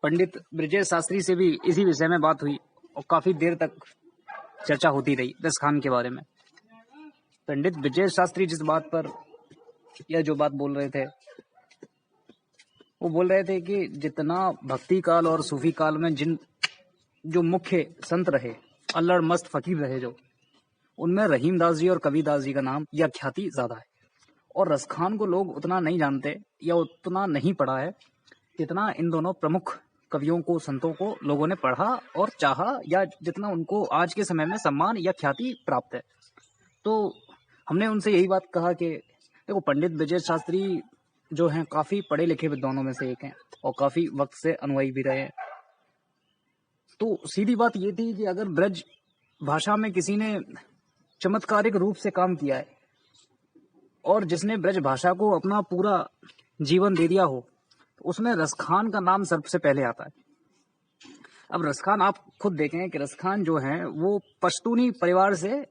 पंडित ब्रजेश शास्त्री से भी इसी विषय में बात हुई और काफी देर तक चर्चा होती रही दस खान के बारे में। पंडित ब्रजेश शास्त्री जिस बात पर यह जो बात बोल रहे थे, वो बोल रहे थे कि जितना भक्ति काल और सूफी काल में जो मुख्य संत रहे, अल्लड़ मस्त फकीर रहे, जो उनमें रहीमदास जी और कबीरदास जी का नाम या ख्याति ज्यादा है। और रसखान को लोग उतना नहीं जानते या उतना नहीं पढ़ा है जितना इन दोनों प्रमुख कवियों को, संतों को लोगों ने पढ़ा और चाहा, या जितना उनको आज के समय में सम्मान या ख्याति प्राप्त है। तो हमने उनसे यही बात कहा कि देखो, पंडित ब्रजेश शास्त्री जो हैं काफी पढ़े लिखे विद्वानों में से एक हैं और काफी वक्त से अनुयायी भी रहे हैं। तो सीधी बात ये थी कि अगर ब्रज भाषा में किसी ने चमत्कारिक रूप से काम किया है और जिसने ब्रज भाषा को अपना पूरा जीवन दे दिया हो, तो उसमें रसखान का नाम सबसे पहले आता है। अब रसखान आप खुद देखें कि रसखान जो हैं वो पश्तूनी परिवार से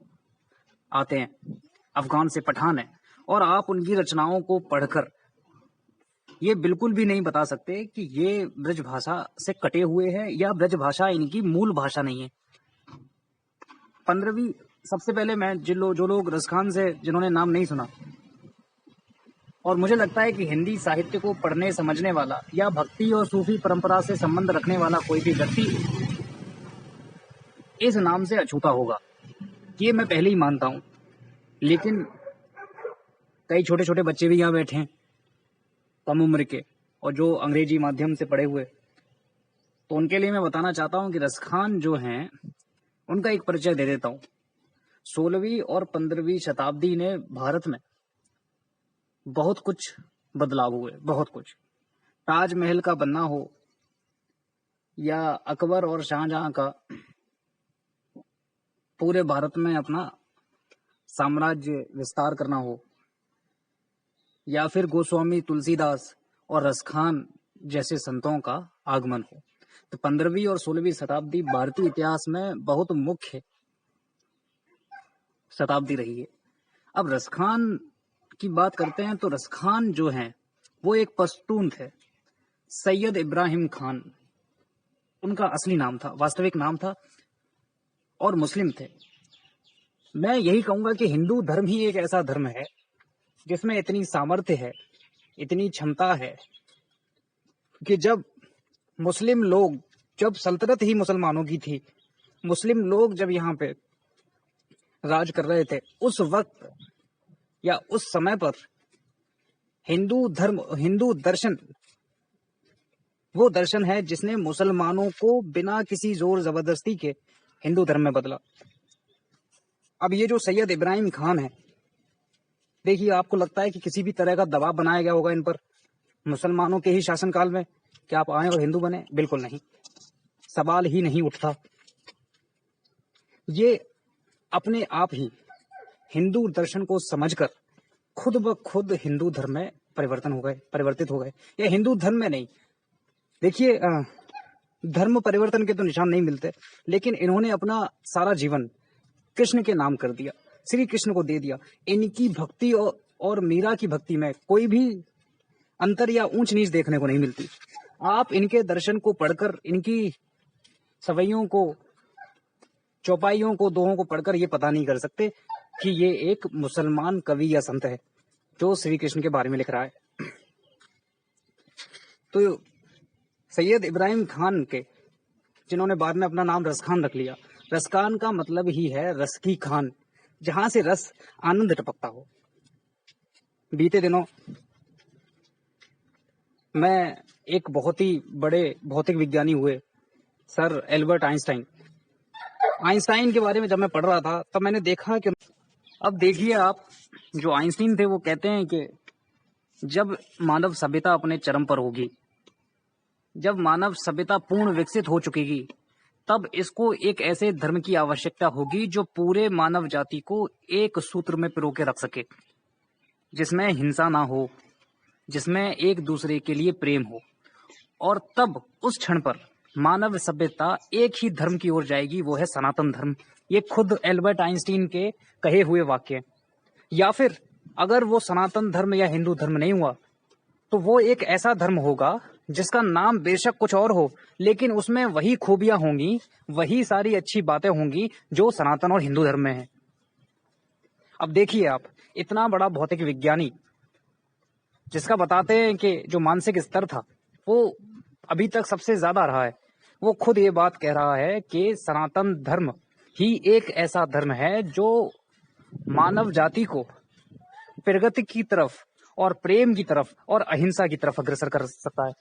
आते हैं, अफगान से पठान है, और आप उनकी रचनाओं को पढ़कर ये बिल्कुल भी नहीं बता सकते कि ये ब्रज भाषा से कटे हुए हैं या ब्रज भाषा इनकी मूल भाषा नहीं है। 15वीं सबसे पहले मैं जो लोग रसखान से जिन्होंने नाम नहीं सुना, और मुझे लगता है कि हिंदी साहित्य को पढ़ने समझने वाला या भक्ति और सूफी परंपरा से संबंध रखने वाला कोई भी व्यक्ति इस नाम से अछूता होगा, ये मैं पहले ही मानता हूं। लेकिन कई छोटे छोटे बच्चे भी यहाँ बैठे हैं कम उम्र के, और जो अंग्रेजी माध्यम से पढ़े हुए, तो उनके लिए मैं बताना चाहता हूं कि रसखान जो हैं उनका एक परिचय दे देता हूं। 16वीं और 15वीं शताब्दी ने भारत में बहुत कुछ बदलाव हुए, बहुत कुछ। ताजमहल का बनना हो या अकबर और शाहजहां का पूरे भारत में अपना साम्राज्य विस्तार करना हो, या फिर गोस्वामी तुलसीदास और रसखान जैसे संतों का आगमन हो, तो 15वीं और 16वीं शताब्दी भारतीय इतिहास में बहुत मुख्य शताब्दी रही है। अब रसखान की बात करते हैं तो रसखान जो हैं वो एक पश्तून थे, सैयद इब्राहिम खान उनका असली नाम था, वास्तविक नाम था, और मुस्लिम थे। मैं यही कहूंगा कि हिंदू धर्म ही एक ऐसा धर्म है जिसमें इतनी सामर्थ्य है, इतनी क्षमता है कि जब मुस्लिम लोग, जब सल्तनत ही मुसलमानों की थी, मुस्लिम लोग जब यहाँ पे राज कर रहे थे, उस वक्त या उस समय पर हिंदू धर्म, हिंदू दर्शन वो दर्शन है जिसने मुसलमानों को बिना किसी जोर जबरदस्ती के हिंदू धर्म में बदला। अब ये जो सैयद इब्राहिम खान है, देखिए, आपको लगता है कि किसी भी तरह का दबाव बनाया गया होगा इन पर मुसलमानों के ही शासनकाल में कि आप आए और हिंदू बने? बिल्कुल नहीं, सवाल ही नहीं उठता। ये अपने आप ही हिंदू दर्शन को समझकर खुद ब खुद हिंदू धर्म में परिवर्तित हो गए, या हिंदू धर्म में नहीं। देखिए, धर्म परिवर्तन के तो निशान नहीं मिलते, लेकिन इन्होंने अपना सारा जीवन कृष्ण के नाम कर दिया, श्री कृष्ण को दे दिया। इनकी भक्ति और मीरा की भक्ति में कोई भी अंतर या ऊंच नीच देखने को नहीं मिलती। आप इनके दर्शन को पढ़कर, इनकी सवैयों को, चौपाइयों को, दोहों को पढ़कर ये पता नहीं कर सकते कि ये एक मुसलमान कवि या संत है जो श्री कृष्ण के बारे में लिख रहा है। तो सैयद इब्राहिम खान के, जिन्होंने बाद में अपना नाम रसखान रख लिया, रसखान का मतलब ही है रस की खान, जहां से रस, आनंद टपकता हो। बीते दिनों मैं एक बहुत ही बड़े भौतिक विज्ञानी हुए सर एल्बर्ट आइंस्टाइन के बारे में जब मैं पढ़ रहा था, तब मैंने देखा कि, अब देखिए आप, जो आइंस्टीन थे वो कहते हैं कि जब मानव सभ्यता अपने चरम पर होगी, जब मानव सभ्यता पूर्ण विकसित हो चुकेगी, तब इसको एक ऐसे धर्म की आवश्यकता होगी जो पूरे मानव जाति को एक सूत्र में पिरो के रख सके, जिसमें हिंसा ना हो, जिसमें एक दूसरे के लिए प्रेम हो। और तब उस क्षण पर मानव सभ्यता एक ही धर्म की ओर जाएगी, वो है सनातन धर्म। ये खुद एल्बर्ट आइंस्टीन के कहे हुए वाक्य। या फिर अगर वो सनातन धर्म या हिंदू धर्म नहीं हुआ, तो वो एक ऐसा धर्म होगा जिसका नाम बेशक कुछ और हो, लेकिन उसमें वही खूबियां होंगी, वही सारी अच्छी बातें होंगी जो सनातन और हिंदू धर्म में है। अब देखिए आप, इतना बड़ा भौतिक विज्ञानी जिसका बताते हैं कि जो मानसिक स्तर था वो अभी तक सबसे ज्यादा रहा है, वो खुद ये बात कह रहा है कि सनातन धर्म ही एक ऐसा धर्म है जो मानव जाति को प्रगति की तरफ और प्रेम की तरफ और अहिंसा की तरफ अग्रसर कर सकता है।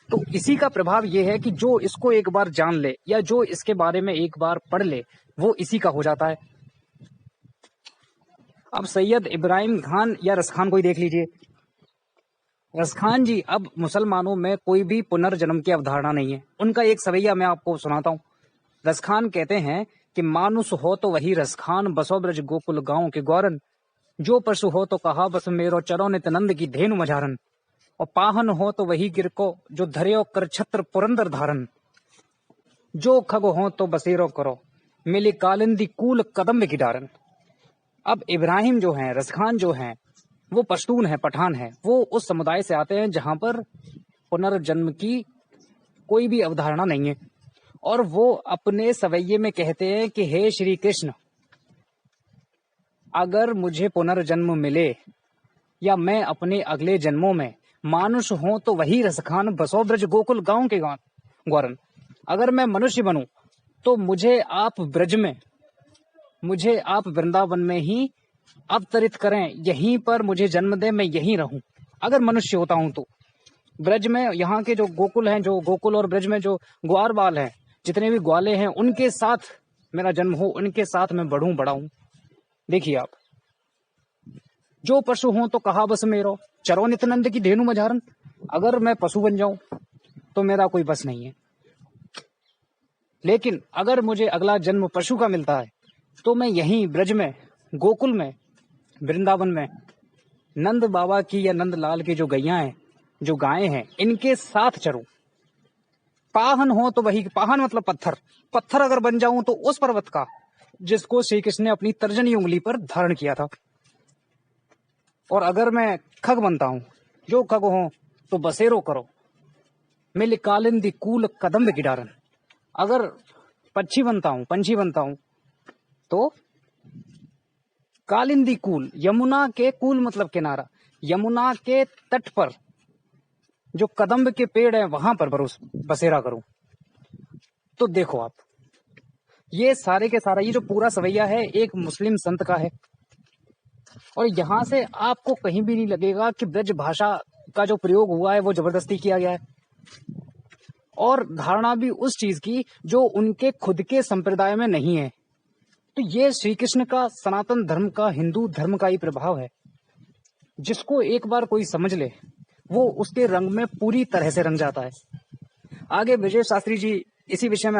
तो इसी का प्रभाव ये है कि जो इसको एक बार जान ले या जो इसके बारे में एक बार पढ़ ले, वो इसी का हो जाता है। अब सैयद इब्राहिम खान या रसखान को ही देख लीजिए। रसखान जी, अब मुसलमानों में कोई भी पुनर्जन्म की अवधारणा नहीं है। उनका एक सवैया मैं आपको सुनाता हूँ। रसखान कहते हैं कि मानुष हो तो वही रसखान, बसो ब्रज गोकुल गांव के गौरन, जो पशु हो तो कहा बस मेरो, चरो नित्यानंद की धेनु मझारन, और पाहन हो तो वही गिरको, जो धर्यो कर छत्र पुरंदर धारन, जो खग हो तो बसेरो करो, मिली कालिंदी कूल कदम की डारन। अब इब्राहिम जो हैं, रसखान जो हैं, वो पश्तून है, पठान है। वो उस समुदाय से आते हैं जहां पर पुनर्जन्म की कोई भी अवधारणा नहीं है, और वो अपने सवैये में कहते हैं कि हे श्री कृष्ण, अगर मुझे पुनर्जन्म मिले या मैं अपने अगले जन्मों में मानुष हूं तो वही रसखान, बसो ब्रज गोकुल गांव के गौरन, अगर मैं मनुष्य बनूं तो मुझे आप ब्रज में, मुझे आप वृंदावन में ही अवतरित करें, यहीं पर मुझे जन्म दें, मैं यहीं रहूं। अगर मनुष्य होता हूं तो ब्रज में, यहाँ के जो गोकुल हैं, जो गोकुल और ब्रज में जो ग्वार बाल हैं, जितने भी ग्वाले हैं, उनके साथ मेरा जन्म हो, उनके साथ मैं बढ़ूं बढ़ाऊं। देखिए आप, जो पशु हो तो कहा बस मेरो, चरो नित्यानंद की धेनु मझारन, अगर मैं पशु बन जाऊं तो मेरा कोई बस नहीं है, लेकिन अगर मुझे अगला जन्म पशु का मिलता है तो मैं यहीं ब्रज में, गोकुल में, वृंदावन में नंद बाबा की या नंद लाल की जो गैया हैं, जो गायें हैं, इनके साथ चरूं। पाहन हो तो वही, पाहन मतलब पत्थर, पत्थर अगर बन जाऊं तो उस पर्वत का जिसको श्री कृष्ण ने अपनी तर्जनी उंगली पर धारण किया था। और अगर मैं खग बनता हूं, जो खग हो तो बसेरो करो, मिल कालिंदी कूल कदम की डारन, अगर पक्षी बनता हूं, पंछी बनता हूं तो कालिंदी कूल, यमुना के, कूल मतलब किनारा, यमुना के तट पर जो कदम्ब के पेड़ है वहां पर बसेरा करूं। तो देखो आप, ये सारे के सारा, ये जो पूरा सवैया है एक मुस्लिम संत का है, और यहां से आपको कहीं भी नहीं लगेगा कि ब्रज भाषा का जो प्रयोग हुआ है वो जबरदस्ती किया गया है, और धारणा भी उस चीज की जो उनके खुद के संप्रदाय में नहीं है। तो ये श्री कृष्ण का, सनातन धर्म का, हिंदू धर्म का ही प्रभाव है, जिसको एक बार कोई समझ ले वो उसके रंग में पूरी तरह से रंग जाता है। आगे ब्रजेश शास्त्री जी इसी विषय में